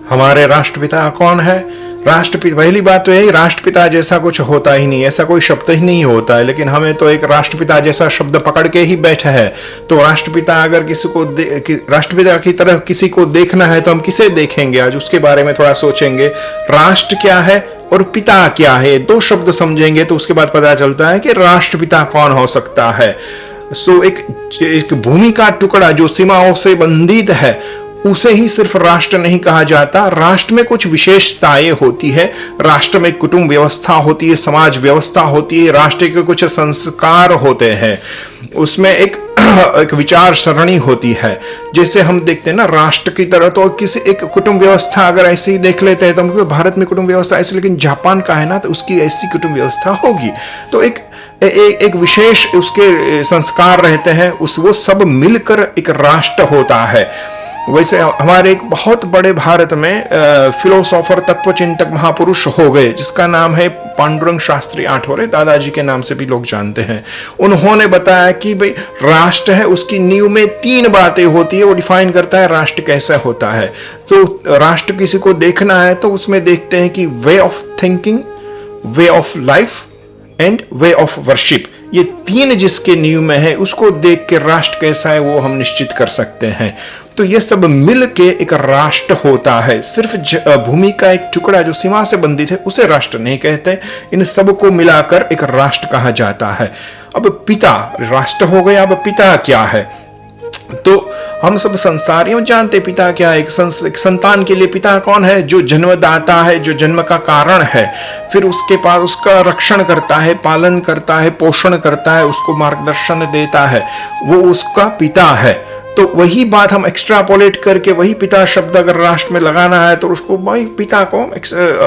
हमारे राष्ट्रपिता कौन है? राष्ट्रपिता, पहली बात तो यही, राष्ट्रपिता जैसा कुछ होता ही नहीं, ऐसा कोई शब्द ही नहीं होता है, लेकिन हमें तो एक राष्ट्रपिता जैसा शब्द पकड़ के ही बैठा है। तो राष्ट्रपिता अगर किसी को राष्ट्रपिता की तरह किसी को देखना है तो हम किसे देखेंगे? आज उसके बारे में थोड़ा सोचेंगे। राष्ट्र क्या है और पिता क्या है, दो शब्द समझेंगे तो उसके बाद पता चलता है कि राष्ट्रपिता कौन हो सकता है। एक भूमि का टुकड़ा जो सीमाओं से बंधित है, उसे ही सिर्फ राष्ट्र नहीं कहा जाता। राष्ट्र में कुछ विशेषताएं होती है। राष्ट्र में कुटुंब व्यवस्था होती है, समाज व्यवस्था होती है, राष्ट्र के कुछ संस्कार होते हैं, उसमें एक विचार सरणी होती है। जैसे हम देखते हैं ना, राष्ट्र की तरह तो किसी एक कुटुंब व्यवस्था अगर ऐसे ही देख लेते हैं तो हम भारत में कुटुंब व्यवस्था ऐसी, लेकिन जापान का है ना, तो उसकी ऐसी कुटुंब व्यवस्था होगी। तो एक विशेष उसके संस्कार रहते हैं, वो सब मिलकर एक राष्ट्र होता है। वैसे हमारे एक बहुत बड़े भारत में फिलोसोफर, तत्वचिंतक, महापुरुष हो गए, जिसका नाम है पांडुरंग शास्त्री आठवले, दादाजी के नाम से भी लोग जानते हैं। उन्होंने बताया कि भाई राष्ट्र है, उसकी नींव में 3 बातें होती है, वो डिफाइन करता है राष्ट्र कैसा होता है। तो राष्ट्र किसी को देखना है तो उसमें देखते हैं कि way of thinking, way of life and way of worship, ये 3 जिसके नींव में है, उसको देख के राष्ट्र कैसा है वो हम निश्चित कर सकते हैं। तो ये सब मिल के एक राष्ट्र होता है। सिर्फ भूमि का एक टुकड़ा जो सीमा से बंधित है उसे राष्ट्र नहीं कहते, इन सबको मिलाकर एक राष्ट्र कहा जाता है। अब पिता, राष्ट्र हो गया, अब पिता क्या है? तो हम सब संसारियों जानते पिता क्या है। एक संतान के लिए पिता कौन है? जो जन्मदाता है, जो जन्म का कारण है, फिर उसके पास उसका रक्षण करता है, पालन करता है, पोषण करता है, उसको मार्गदर्शन देता है, वो उसका पिता है। तो वही बात हम एक्स्ट्रापोलेट करके वही पिता शब्द अगर राष्ट्र में लगाना है तो उसको वही पिता को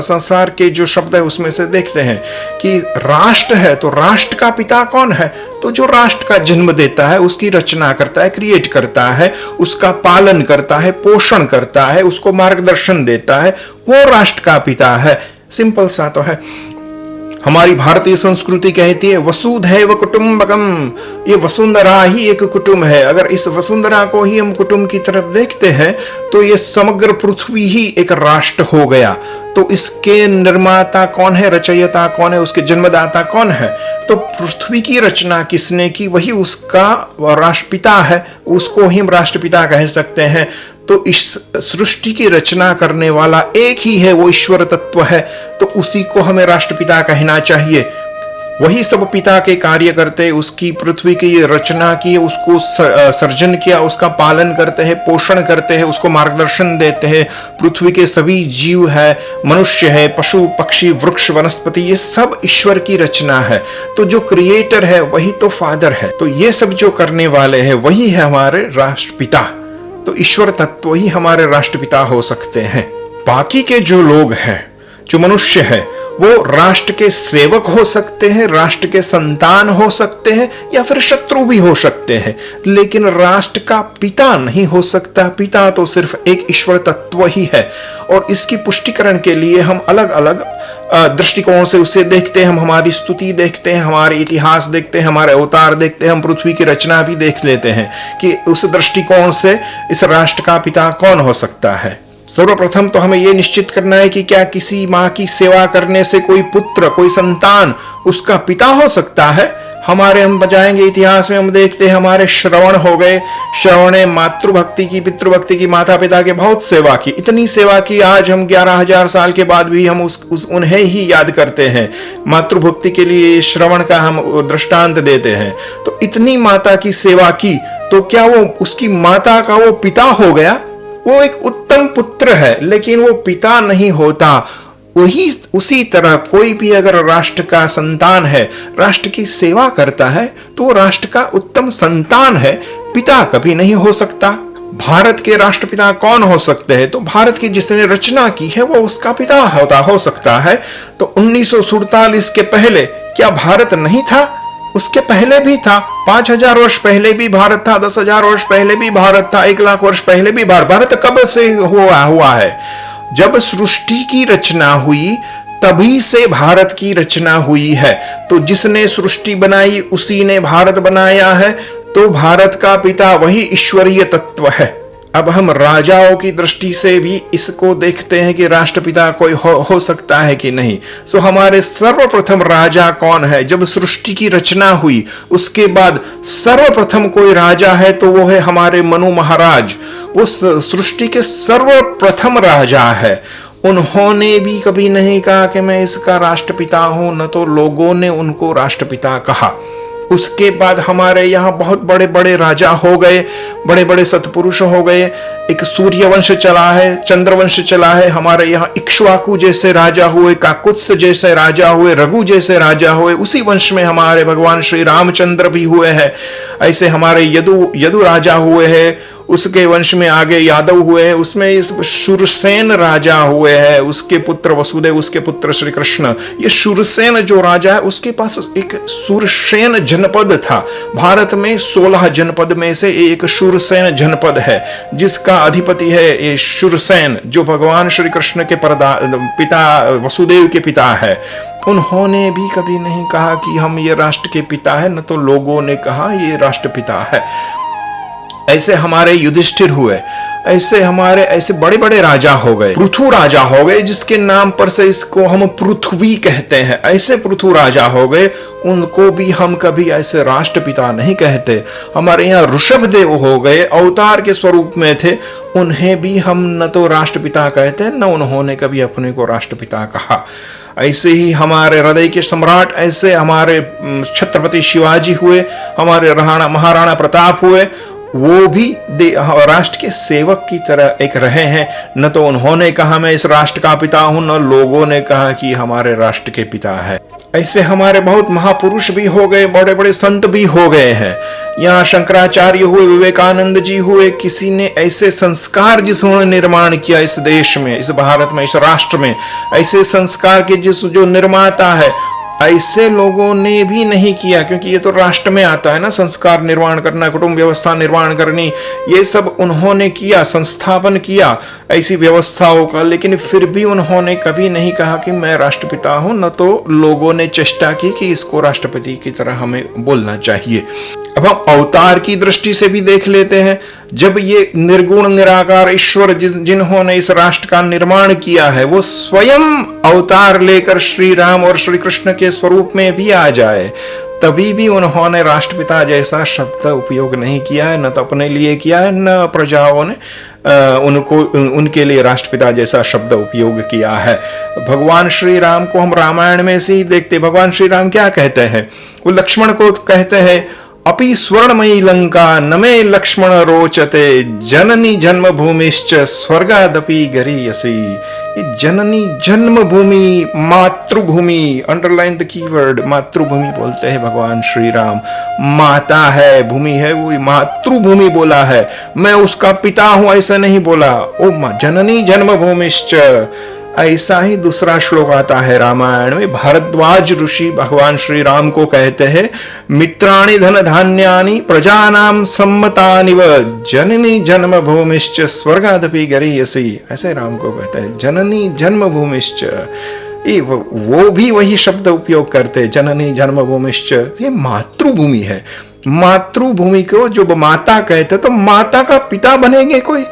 संसार के जो शब्द है उसमें से देखते हैं कि राष्ट्र है। तो राष्ट्र का पिता कौन है? तो जो राष्ट्र का जन्म देता है, उसकी रचना करता है, क्रिएट करता है, उसका पालन करता है, पोषण करता है, उसको मार्गदर्शन देता है, वो राष्ट्र का पिता है। सिंपल सा तो है। हमारी भारतीय संस्कृति कहती है वसुधैव कुटुंबकम, ये वसुंधरा ही एक कुटुंब है। अगर इस वसुंधरा को ही हम कुटुंब की तरफ देखते हैं तो ये समग्र पृथ्वी ही एक राष्ट्र हो गया। तो इसके निर्माता कौन है, रचयिता कौन है, उसके जन्मदाता कौन है? तो पृथ्वी की रचना किसने की? वही उसका राष्ट्रपिता है, उसको ही हम राष्ट्रपिता कह सकते हैं। तो इस सृष्टि की रचना करने वाला एक ही है, वो ईश्वर तत्व है, तो उसी को हमें राष्ट्रपिता कहना चाहिए। वही सब पिता के कार्य करते, उसकी पृथ्वी की रचना की, उसको सर्जन किया, उसका पालन करते हैं, पोषण करते हैं, उसको मार्गदर्शन देते हैं। पृथ्वी के सभी जीव है, मनुष्य है, पशु पक्षी, वृक्ष, वनस्पति, ये सब ईश्वर की रचना है। तो जो क्रिएटर है वही तो फादर है। तो ये सब जो करने वाले हैं वही है हमारे राष्ट्रपिता। तो ईश्वर तत्व ही हमारे राष्ट्रपिता हो सकते हैं। बाकी के जो लोग हैं, जो मनुष्य है, वो राष्ट्र के सेवक हो सकते हैं, राष्ट्र के संतान हो सकते हैं, या फिर शत्रु भी हो सकते हैं, लेकिन राष्ट्र का पिता नहीं हो सकता। पिता तो सिर्फ एक ईश्वर तत्व ही है। और इसकी पुष्टिकरण के लिए हम अलग अलग दृष्टिकोण से उसे देखते हैं। हम हमारी स्तुति देखते हैं, हमारे इतिहास देखते हैं, हमारे अवतार देखते हैं, हम पृथ्वी की रचना भी देख लेते हैं कि उस दृष्टिकोण से इस राष्ट्र का पिता कौन हो सकता है। सर्वप्रथम तो हमें यह निश्चित करना है कि क्या किसी माँ की सेवा करने से कोई पुत्र, कोई संतान उसका पिता हो सकता है? हम बजाएंगे इतिहास में, हम देखते हैं हमारे श्रवण हो गए। श्रवण ने मातृभक्ति की, पितृभक्ति की, माता पिता के बहुत सेवा की, इतनी सेवा की, आज हम 11,000 साल के बाद भी हम उन्हें ही याद करते हैं। मातृभक्ति के लिए श्रवण का हम दृष्टांत देते हैं। तो इतनी माता की सेवा की, तो क्या वो उसकी माता का वो पिता हो गया? वो एक उत्तम पुत्र है, लेकिन वो पिता नहीं होता। वही उसी तरह कोई भी अगर राष्ट्र का संतान है, राष्ट्र की सेवा करता है, तो वो राष्ट्र का उत्तम संतान है, पिता कभी नहीं हो सकता। भारत के राष्ट्रपिता कौन हो सकते हैं? तो भारत की जिसने रचना की है वो उसका पिता हो सकता है। तो 1947 के पहले क्या भारत नहीं था? उसके पहले भी था। 5,000 वर्ष पहले भी भारत था, 10,000 वर्ष पहले भी भारत था, 1 लाख वर्ष पहले भी भारत कब से हुआ है? जब सृष्टि की रचना हुई तभी से भारत की रचना हुई है। तो जिसने सृष्टि बनाई उसी ने भारत बनाया है। तो भारत का पिता वही ईश्वरीय तत्व है। अब हम राजाओं की दृष्टि से भी इसको देखते हैं कि राष्ट्रपिता कोई हो सकता है कि नहीं। सो हमारे सर्वप्रथम राजा कौन है? जब सृष्टि की रचना हुई उसके बाद सर्वप्रथम कोई राजा है तो वो है हमारे मनु महाराज। उस सृष्टि के सर्वप्रथम राजा है। उन्होंने भी कभी नहीं कहा कि मैं इसका राष्ट्रपिता हूं, न तो लोगों ने उनको राष्ट्रपिता कहा। उसके बाद हमारे यहाँ बहुत बड़े बड़े राजा हो गए, बड़े बड़े सत्पुरुष हो गए। एक सूर्यवंश चला है, चंद्रवंश चला है। हमारे यहाँ इक्ष्वाकु जैसे राजा हुए, काकुत्स जैसे राजा हुए, रघु जैसे राजा हुए। उसी वंश में हमारे भगवान श्री रामचंद्र भी हुए हैं। ऐसे हमारे यदु राजा हुए हैं, उसके वंश में आगे यादव हुए हैं, उसमें इस शूरसेन राजा हुए हैं, उसके पुत्र वसुदेव, उसके पुत्र श्री कृष्ण। ये शूरसेन जो राजा है उसके पास एक शूरसेन जनपद था। भारत में 16 जनपद में से एक शूरसेन जनपद है, जिसका अधिपति है ये शूरसेन, जो भगवान श्री कृष्ण के पिता वसुदेव के पिता है। उन्होंने भी कभी नहीं कहा कि हम ये राष्ट्र के पिता है, न तो लोगों ने कहा ये राष्ट्रपिता है। ऐसे हमारे युधिष्ठिर हुए, ऐसे बड़े बड़े राजा हो गए। पृथु राजा हो गए, जिसके नाम पर से इसको हम पृथ्वी कहते हैं। ऐसे पृथु राजा हो गए, उनको भी हम कभी ऐसे राष्ट्रपिता नहीं कहते। हमारे यहाँ ऋषभदेव हो गए, अवतार के स्वरूप में थे, उन्हें भी हम न तो राष्ट्रपिता कहते न उन्होंने कभी अपने को राष्ट्रपिता कहा। ऐसे ही हमारे हृदय के सम्राट, ऐसे हमारे छत्रपति शिवाजी हुए, हमारे महाराणा प्रताप हुए, वो भी राष्ट्र के सेवक की तरह एक रहे हैं। न तो उन्होंने कहा मैं इस राष्ट्र का पिता हूं, न लोगों ने कहा कि हमारे राष्ट्र के पिता है। ऐसे हमारे बहुत महापुरुष भी हो गए, बड़े बड़े संत भी हो गए हैं। यहाँ शंकराचार्य हुए, विवेकानंद जी हुए। किसी ने ऐसे संस्कार जिन्होंने निर्माण किया इस देश में, इस भारत में, इस राष्ट्र में, ऐसे संस्कार के जो निर्माता है, ऐसे लोगों ने भी नहीं किया। क्योंकि ये तो राष्ट्र में आता है ना, संस्कार निर्माण करना, कुटुंब व्यवस्था निर्माण करनी, ये सब उन्होंने किया, संस्थापन किया ऐसी व्यवस्थाओं का। लेकिन फिर भी उन्होंने कभी नहीं कहा कि मैं राष्ट्रपिता हूं, न तो लोगों ने चेष्टा की कि इसको राष्ट्रपति की तरह हमें बोलना चाहिए। अब हम अवतार की दृष्टि से भी देख लेते हैं। जब ये निर्गुण निराकार ईश्वर जिन्होंने इस राष्ट्र का निर्माण किया है, वो स्वयं अवतार लेकर श्री राम और श्री कृष्ण के स्वरूप में भी आ जाए, तभी भी उन्होंने राष्ट्रपिता जैसा शब्द उपयोग नहीं किया है। न तो अपने लिए किया है, न प्रजाओं ने उनके लिए राष्ट्रपिता जैसा शब्द उपयोग किया है। भगवान श्री राम को हम रामायण में से ही देखते। भगवान श्री राम क्या कहते हैं? वो लक्ष्मण को कहते हैं, अपि स्वर्णमयी लंका न मे लक्ष्मण रोचते, जननी जन्मभूमिश्च स्वर्गादपि गरीयसी। जननी जन्मभूमि, मातृभूमि, अंडरलाइन द कीवर्ड, मातृभूमि बोलते हैं भगवान श्री राम। माता है, भूमि है, वो मातृभूमि बोला है। मैं उसका पिता हूं ऐसा नहीं बोला। ओ जननी जन्मभूमिश्च। ऐसा ही दूसरा श्लोक आता है रामायण में। भारद्वाज ऋषि भगवान श्री राम को कहते हैं, मित्राणि धन धान्यानि प्रजानाम सम्मतानि व जननी जन्मभूमिश्च स्वर्गादपि गरीयसी। ऐसे राम को कहते हैं, जननी जन्मभूमिश्च। वो भी वही शब्द उपयोग करते, जननी जन्मभूमिश्च। ये मातृभूमि है। मातृभूमि को जो माता कहते, तो माता का पिता बनेंगे कोई?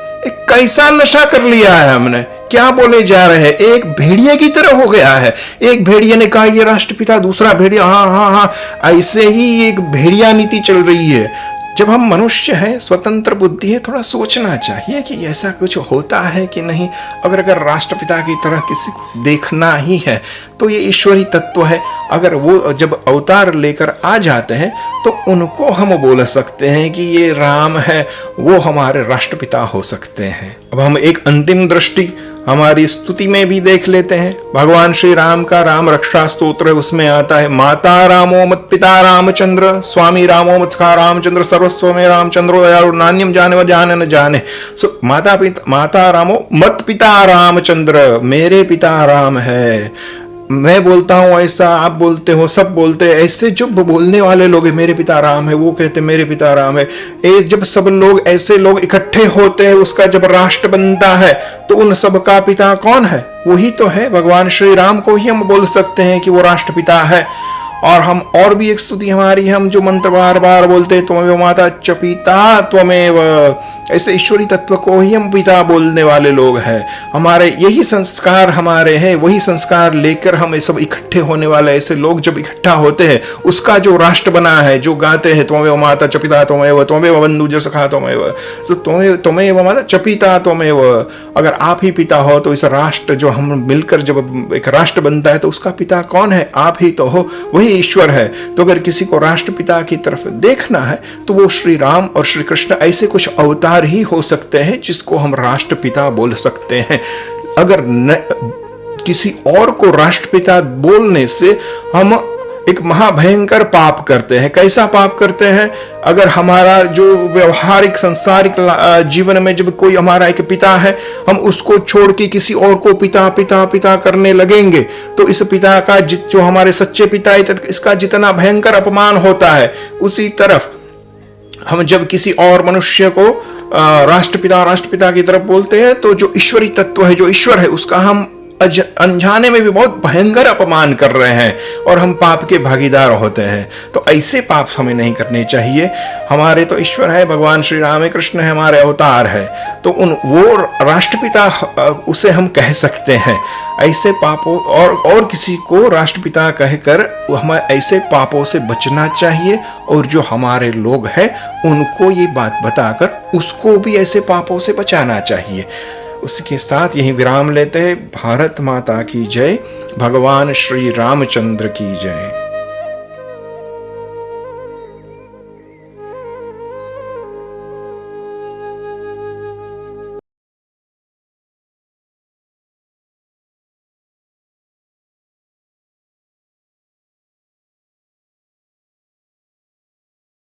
कैसा नशा कर लिया है हमने, क्या बोले जा रहे हैं? एक भेड़िए की तरह हो गया है। एक भेड़िए ने कहा ये राष्ट्रपिता, दूसरा भेड़िया हाँ, ऐसे ही एक भेड़िया नीति चल रही है। जब हम मनुष्य हैं, स्वतंत्र बुद्धि है, थोड़ा सोचना चाहिए कि ऐसा कुछ होता है कि नहीं। अगर राष्ट्रपिता की तरह किसी को देखना ही है तो ये ईश्वरी तत्व है। अगर वो जब अवतार लेकर आ जाते हैं तो उनको हम बोल सकते हैं कि ये राम है, वो हमारे राष्ट्रपिता हो सकते हैं। अब हम एक अंतिम दृष्टि हमारी स्तुति में भी देख लेते हैं। भगवान श्री राम का राम रक्षा स्तोत्र, उसमें आता है, माता रामो मत पिता रामचंद्र, स्वामी रामो मत सखा रामचंद्र, सर्वस्व में रामचंद्रो दयालु, नान्यम जाने व जाने न जाने। सो माता रामो मत पिता रामचंद्र, मेरे पिता राम है। मैं बोलता हूं ऐसा, आप बोलते हो, सब बोलते हैं ऐसे। जो बोलने वाले लोग मेरे पिता राम है, वो कहते मेरे पिता राम है। जब सब लोग ऐसे लोग इकट्ठे होते हैं, उसका जब राष्ट्र बनता है, तो उन सब का पिता कौन है? वही तो है, भगवान श्री राम को ही हम बोल सकते हैं कि वो राष्ट्रपिता है। और हम और भी एक स्तुति हमारी, हम जो मंत्र बार बार बोलते हैं, त्वमेव माता च पिता त्वमेव, ऐसे ईश्वरी तत्व को ही हम पिता बोलने वाले लोग हैं। हमारे यही संस्कार हमारे हैं, वही संस्कार लेकर हम सब इकट्ठे होने वाले ऐसे लोग जब इकट्ठा होते हैं, उसका जो राष्ट्र बना है, जो गाते हैं त्वमेव माता च पिता त्वमेव, त्वमेव बंधु सखा त्वमेव, तो त्वमेव माता च पिता त्वमेव। अगर आप ही पिता हो तो इस राष्ट्र जो हम मिलकर जब एक राष्ट्र बनता है तो उसका पिता कौन है? आप ही तो हो, वही ईश्वर है। तो अगर किसी को राष्ट्रपिता की तरफ देखना है तो वो श्री राम और श्री कृष्ण ऐसे कुछ अवतार ही हो सकते हैं जिसको हम राष्ट्रपिता बोल सकते हैं। अगर किसी और को राष्ट्रपिता बोलने से हम एक महाभयंकर पाप करते हैं। कैसा पाप करते हैं? अगर हमारा जो व्यवहारिक संसारिक जीवन में जब कोई हमारा एक पिता है, हम उसको छोड़ के किसी और को पिता पिता पिता करने लगेंगे तो इस पिता का जो हमारे सच्चे पिता है, इसका जितना भयंकर अपमान होता है, उसी तरफ हम जब किसी और मनुष्य को राष्ट्रपिता की तरफ बोलते हैं तो जो ईश्वरी तत्व है, जो ईश्वर है, उसका हम अनजाने में भी बहुत भयंकर अपमान कर रहे हैं और हम पाप के भागीदार होते हैं। तो ऐसे पाप हमें नहीं करने चाहिए। हमारे तो ईश्वर है, भगवान श्री राम कृष्ण है, हमारे अवतार है, तो वो राष्ट्रपिता उसे हम कह सकते हैं। ऐसे पापों और किसी को राष्ट्रपिता कहकर हमें ऐसे पापों से बचना चाहिए, और जो हमारे लोग हैं उनको ये बात बताकर उसको भी ऐसे पापों से बचाना चाहिए। उसके साथ यही विराम लेते हैं। भारत माता की जय, भगवान श्री रामचंद्र की जय।